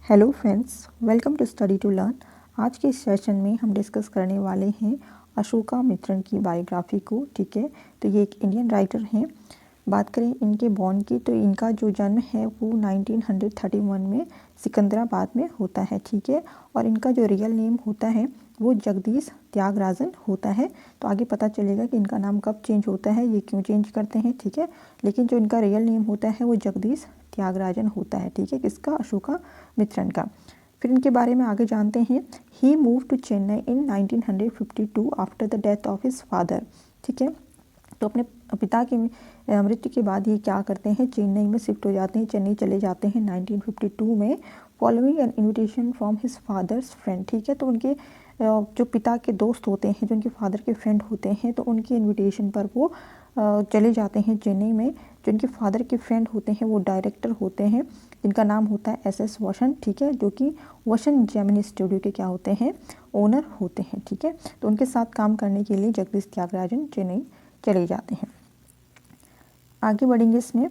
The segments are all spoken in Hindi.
Hello friends, welcome to study to learn. आज के इस सेशन में हम डिस्कस करने वाले हैं अशोका मित्रन की बायोग्राफी को। ठीक है, तो ये एक इंडियन राइटर हैं। बात करें इनके बॉर्न की, तो इनका जो जन्म है वो 1931 में सिकंदराबाद में होता है। ठीक है, और इनका जो रियल नेम होता है वो जगदीश त्यागराजन होता है। तो आगे पता चलेगा कि इनका नाम कब चेंज होता है, ये क्यों चेंज करते हैं। ठीक है, लेकिन जो इनका रियल नेम होता है वो जगदीश त्यागराजन होता है। ठीक है, किसका? अशोका मित्रन का। फिर इनके बारे में आगे जानते हैं। He move to Chennai in 1952 after the death of his father. ठीक है, तो अपने पिता की मृत्यु के बाद ये क्या करते हैं, चेन्नई में शिफ्ट हो जाते हैं, चेन्नई चले जाते हैं 1952 में, following an invitation from his father's friend. ठीक है, तो उनके जो पिता के दोस्त होते हैं, जो उनके फादर के फ्रेंड होते हैं, तो उनकी इन्विटेशन पर वो चले जाते हैं चेन्नई में। जो उनके फादर के फ्रेंड होते हैं वो डायरेक्टर होते हैं, जिनका नाम होता है एस वसन। ठीक है, जो कि वसन जेमिनी स्टूडियो के क्या होते हैं, ओनर होते हैं। ठीक है, तो उनके साथ काम करने के लिए जगदीश त्यागराजन चेन्नई चले जाते हैं। आगे बढ़ेंगे इसमें।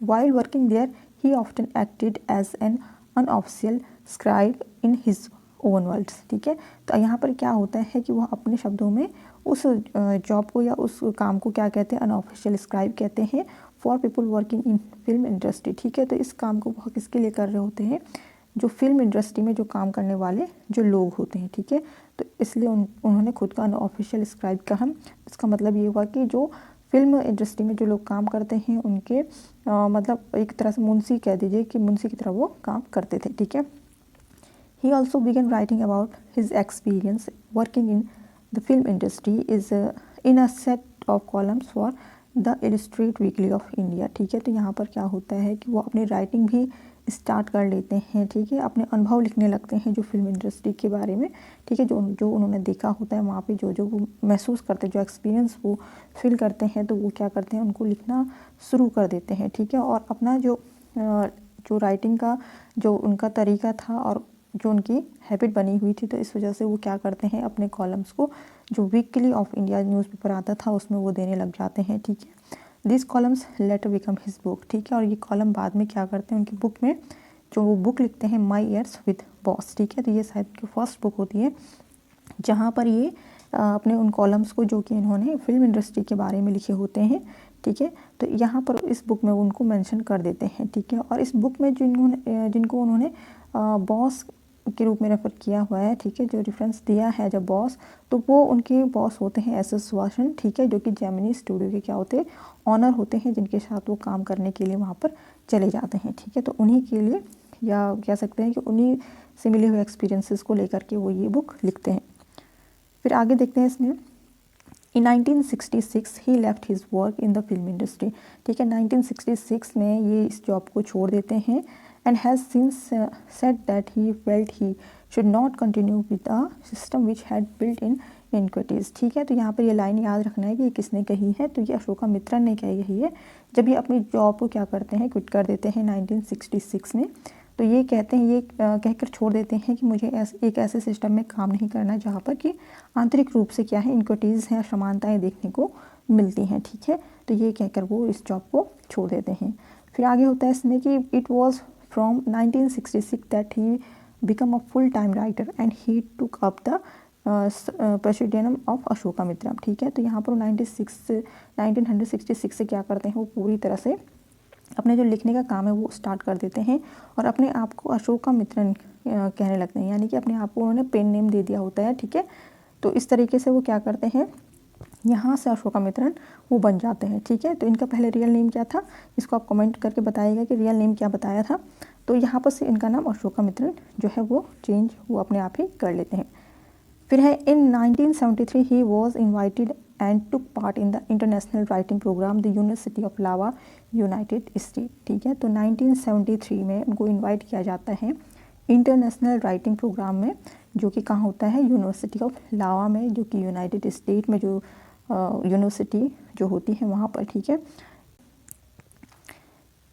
While working there he often acted as an unofficial scribe in his own words. ठीक है, तो यहाँ पर क्या होता है कि वह अपने शब्दों में उस जॉब को या उस काम को क्या कहते हैं, अनऑफिशियल स्क्राइब कहते हैं, for people working in film industry. ठीक है, तो इस काम को वह किसके लिए कर रहे होते हैं, जो फिल्म इंडस्ट्री में जो काम करने वाले जो लोग होते हैं। ठीक है, तो इसलिए उन्होंने खुद का अनऑफिशियल स्क्राइब कहा। इसका मतलब ये हुआ कि जो फिल्म इंडस्ट्री में जो लोग काम करते हैं उनके मतलब एक तरह से मुंशी कह दीजिए कि मुंशी की तरह वो काम करते थे। ठीक है, he also began writing about his experience working in the film industry is in a set of columns for the Illustrated Weekly of India। ठीक है, तो यहाँ पर क्या होता है कि वो अपनी राइटिंग भी स्टार्ट कर लेते हैं। ठीक है, अपने अनुभव लिखने लगते हैं जो फिल्म इंडस्ट्री के बारे में। ठीक है, जो जो उन्होंने देखा होता है वहाँ पे, जो जो वो महसूस करते हैं, जो एक्सपीरियंस वो फील करते हैं, तो वो क्या करते हैं, उनको लिखना शुरू कर देते हैं। ठीक है, और अपना जो राइटिंग का जो उनका तरीका था और जो उनकी हैबिट बनी हुई थी, तो इस वजह से वो क्या करते हैं, अपने कॉलम्स को जो वीकली ऑफ इंडिया न्यूज़पेपर आता था उसमें वो देने लग जाते हैं। ठीक है, this columns letter become his book. ठीक है, और ये कॉलम बाद में क्या करते हैं, उनकी बुक में जो वो बुक लिखते हैं, माई ईयर्स विद बॉस। ठीक है, तो ये शायद की फर्स्ट बुक होती है जहाँ पर ये अपने उन कॉलम्स को जो कि इन्होंने फिल्म इंडस्ट्री के बारे में लिखे होते हैं। ठीक है, तो यहाँ पर इस बुक में उनको मेंशन कर देते हैं। ठीक है, और इस बुक में जिनको उन्होंने बॉस के रूप में रेफर किया हुआ है, ठीक है, जो रेफरेंस दिया है जब बॉस, तो वो उनके बॉस होते हैं एस वासन। ठीक है, जो कि जेमिनी स्टूडियो के क्या होते हैं, ऑनर होते हैं, जिनके साथ वो काम करने के लिए वहाँ पर चले जाते हैं। ठीक है, तो उन्हीं के लिए या कह सकते हैं कि उन्हीं से मिले हुए एक्सपीरियंसेस को लेकर के वो ये बुक लिखते हैं। फिर आगे देखते हैं इसमें। In 1966 he left his work in the film industry. ठीक है, 1966 में ये इस जॉब को छोड़ देते हैं and has since said that he felt he should not continue with a system which had built in inequities. ठीक है, तो यहाँ पर ये लाइन याद रखना है कि ये किसने कही है, तो ये अशोका मित्रन ने कही है जब ये अपनी जॉब को क्या करते हैं, क्विट कर देते हैं 1966 में। तो ये कहते हैं, ये कहकर छोड़ देते हैं कि मुझे एक ऐसे सिस्टम में काम नहीं करना जहाँ पर कि आंतरिक रूप से क्या है, इनक्विटीज़ हैं, समानताएं देखने को मिलती हैं। ठीक है, तो ये कहकर वो इस जॉब को छोड़ देते हैं। फिर आगे होता है इसमें कि it was from 1966 that he become a full time writer and he took up the president of Ashoka Mitram. ठीक है, तो यहाँ पर 1966 से क्या करते हैं, वो पूरी तरह से अपने जो लिखने का काम है वो स्टार्ट कर देते हैं और अपने आप को अशोका मित्रन कहने लगते हैं, यानी कि अपने आप को उन्होंने पेन नेम दे दिया होता है। ठीक है, तो इस तरीके से वो क्या करते हैं, यहाँ से अशोका मित्रन वो बन जाते हैं। ठीक है, तो इनका पहले रियल नेम क्या था, इसको आप कमेंट करके बताइएगा कि रियल नेम क्या बताया था। तो यहाँ पर से इनका नाम अशोका मित्रन जो है वो चेंज वो अपने आप ही कर लेते हैं। फिर है in 1973 he was invited and took part in the international writing program the university of Iowa United State. ठीक है, तो 1973 में उनको इनवाइट किया जाता है इंटरनेशनल राइटिंग प्रोग्राम में, जो कि कहाँ होता है, यूनिवर्सिटी ऑफ लावा में, जो कि यूनाइटेड स्टेट में जो यूनिवर्सिटी जो होती है वहाँ पर। ठीक है,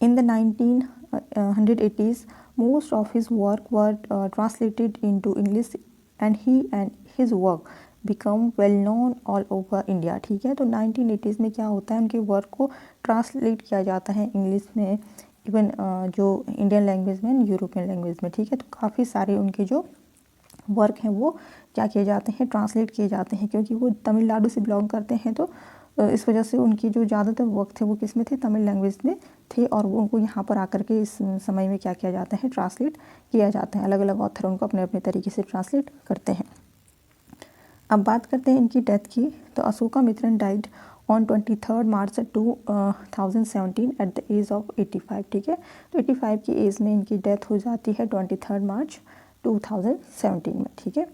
in the 1980s most of his work were translated into English and he and his work become well known all over India। ठीक है, तो 1980s में क्या होता है, उनके वर्क को ट्रांसलेट किया जाता है इंग्लिश में, इवन जो इंडियन लैंग्वेज में, यूरोपियन लैंग्वेज में, ठीक है। तो काफ़ी सारे उनके जो वर्क हैं वो क्या किए जाते हैं, ट्रांसलेट किए जाते हैं, क्योंकि वो तमिलनाडु से बिलोंग करते हैं। तो इस वजह से उनकी जो ज़्यादातर वर्क थे वो किस में थे, तमिल लैंग्वेज में थे, और वो उनको यहाँ पर आकर के इस समय में क्या किया जाता है, ट्रांसलेट किया जाता है। अलग अलग ऑथर उनको अपने अपने तरीके से ट्रांसलेट करते हैं। अब बात करते हैं इनकी डेथ की। तो Ashokamitran died on 23 March 2017 at the age of 85, ठीक है। तो 85 की एज में इनकी डेथ हो जाती है 23 मार्च 2017 में, ठीक है।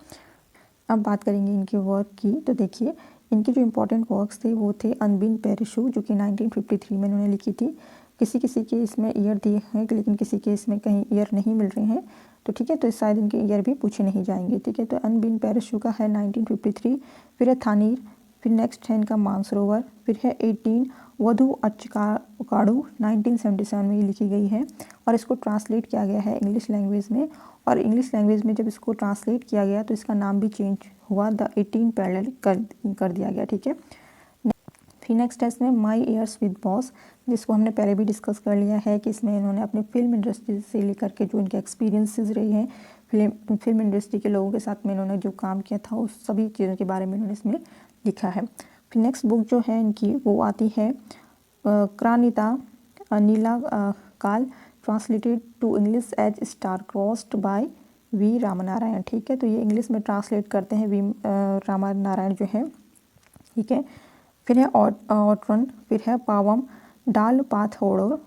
अब बात करेंगे इनके वर्क की। तो देखिए इनके जो इम्पोर्टेंट वर्क्स थे वो थे अनबिन पेरिशू, जो कि 1953 में इन्होंने लिखी थी। किसी किसी के इसमें ईयर दिए हैं, लेकिन किसी के इसमें कहीं ईयर नहीं मिल रहे हैं, तो ठीक है। तो शायद इनके ईयर भी पूछे नहीं जाएंगे, ठीक है। तो अनबिन पेरिशू का है 1953, फिर है थानीर, फिर नेक्स्ट है इनका मानसरोवर, फिर है 18 वधु अचकाड़ू 1977 में ये लिखी गई है, और इसको ट्रांसलेट किया गया है इंग्लिश लैंग्वेज में। और इंग्लिश लैंग्वेज में जब इसको ट्रांसलेट किया गया तो इसका नाम भी चेंज हुआ, द 18 पैरेलल कर दिया गया, ठीक है। फिर नेक्स्ट है इसमें माई ईयर्स विद बॉस, जिसको हमने पहले भी डिस्कस कर लिया है कि इसमें इन्होंने अपने फिल्म इंडस्ट्री से लेकर के जो इनके एक्सपीरियंसेस रहे हैं फिल्म इंडस्ट्री के लोगों के साथ में इन्होंने जो काम किया था उस सभी चीज़ों के बारे में इन्होंने इसमें लिखा है। फिर नेक्स्ट बुक जो है इनकी वो आती है क्रानिता नीला काल, translated to English as star crossed by V Ramnarayan, ठीक है। तो ये इंग्लिश में ट्रांसलेट करते हैं वी रामनारायण जो है, ठीक है। फिर है ऑटरन, फिर है पावम डाल पाथोड़ो।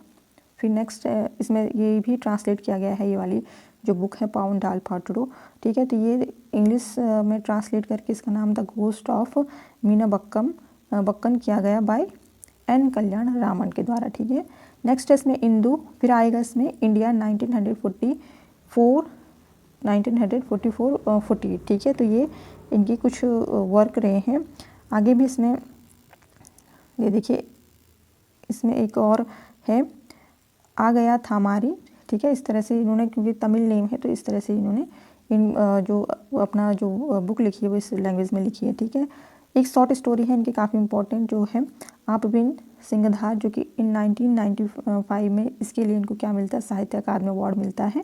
फिर नेक्स्ट इसमें ये भी ट्रांसलेट किया गया है, ये वाली जो बुक है पावन डाल पाटड़ो, ठीक है। तो ये इंग्लिश में ट्रांसलेट करके इसका नाम द घोस्ट ऑफ मीना बक्कन किया गया बाय एन कल्याण रामन के द्वारा, ठीक है। नेक्स्ट है इसमें इंदू, फिर आएगा इसमें इंडिया 1944 ठीक है। तो ये इनकी कुछ वर्क रहे हैं। आगे भी इसमें ये देखिए इसमें एक और है आ गया था हमारी, ठीक है। इस तरह से इन्होंने, क्योंकि तमिल नेम है तो इस तरह से इन्होंने इन जो अपना जो बुक लिखी है वो इस लैंग्वेज में लिखी है, ठीक है। एक शॉर्ट स्टोरी है इनकी काफ़ी इंपॉर्टेंट जो है आप बिन सिंगधार, जो कि इन 1995 में इसके लिए इनको क्या मिलता है, साहित्य अकादमी अवार्ड मिलता है।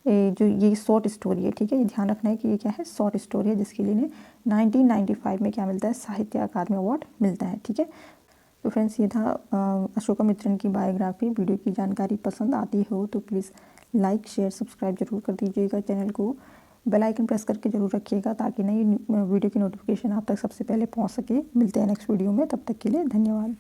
जो ये शॉर्ट स्टोरी है, ठीक है। ये ध्यान रखना है कि ये क्या है, शॉर्ट स्टोरी है, जिसके लिए इन्हें 1995 में क्या मिलता है, साहित्य अकादमी अवार्ड मिलता है, ठीक है। तो फ्रेंड्स ये था अशोका मित्रन की बायोग्राफी। वीडियो की जानकारी पसंद आती हो तो प्लीज़ लाइक शेयर सब्सक्राइब जरूर कर दीजिएगा। चैनल को बेल आइकन प्रेस करके जरूर रखिएगा ताकि नई वीडियो की नोटिफिकेशन आप तक सबसे पहले पहुंच सके। मिलते हैं नेक्स्ट वीडियो में, तब तक के लिए धन्यवाद।